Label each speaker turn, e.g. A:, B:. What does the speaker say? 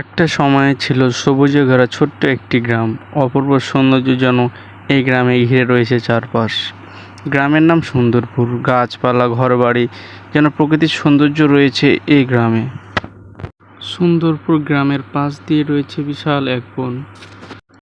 A: একটা সময় ছিল সবুজে ঘেরা ছোট্ট একটি গ্রাম। অপূর্ব সৌন্দর্য যেন এই গ্রামে ঘিরে রয়েছে চারপাশ। গ্রামের নাম সুন্দরপুর। গাছপালা, ঘরবাড়ি, যেন প্রকৃতির সৌন্দর্য রয়েছে এই গ্রামে। সুন্দরপুর গ্রামের পাশ দিয়ে রয়েছে বিশাল এক বন।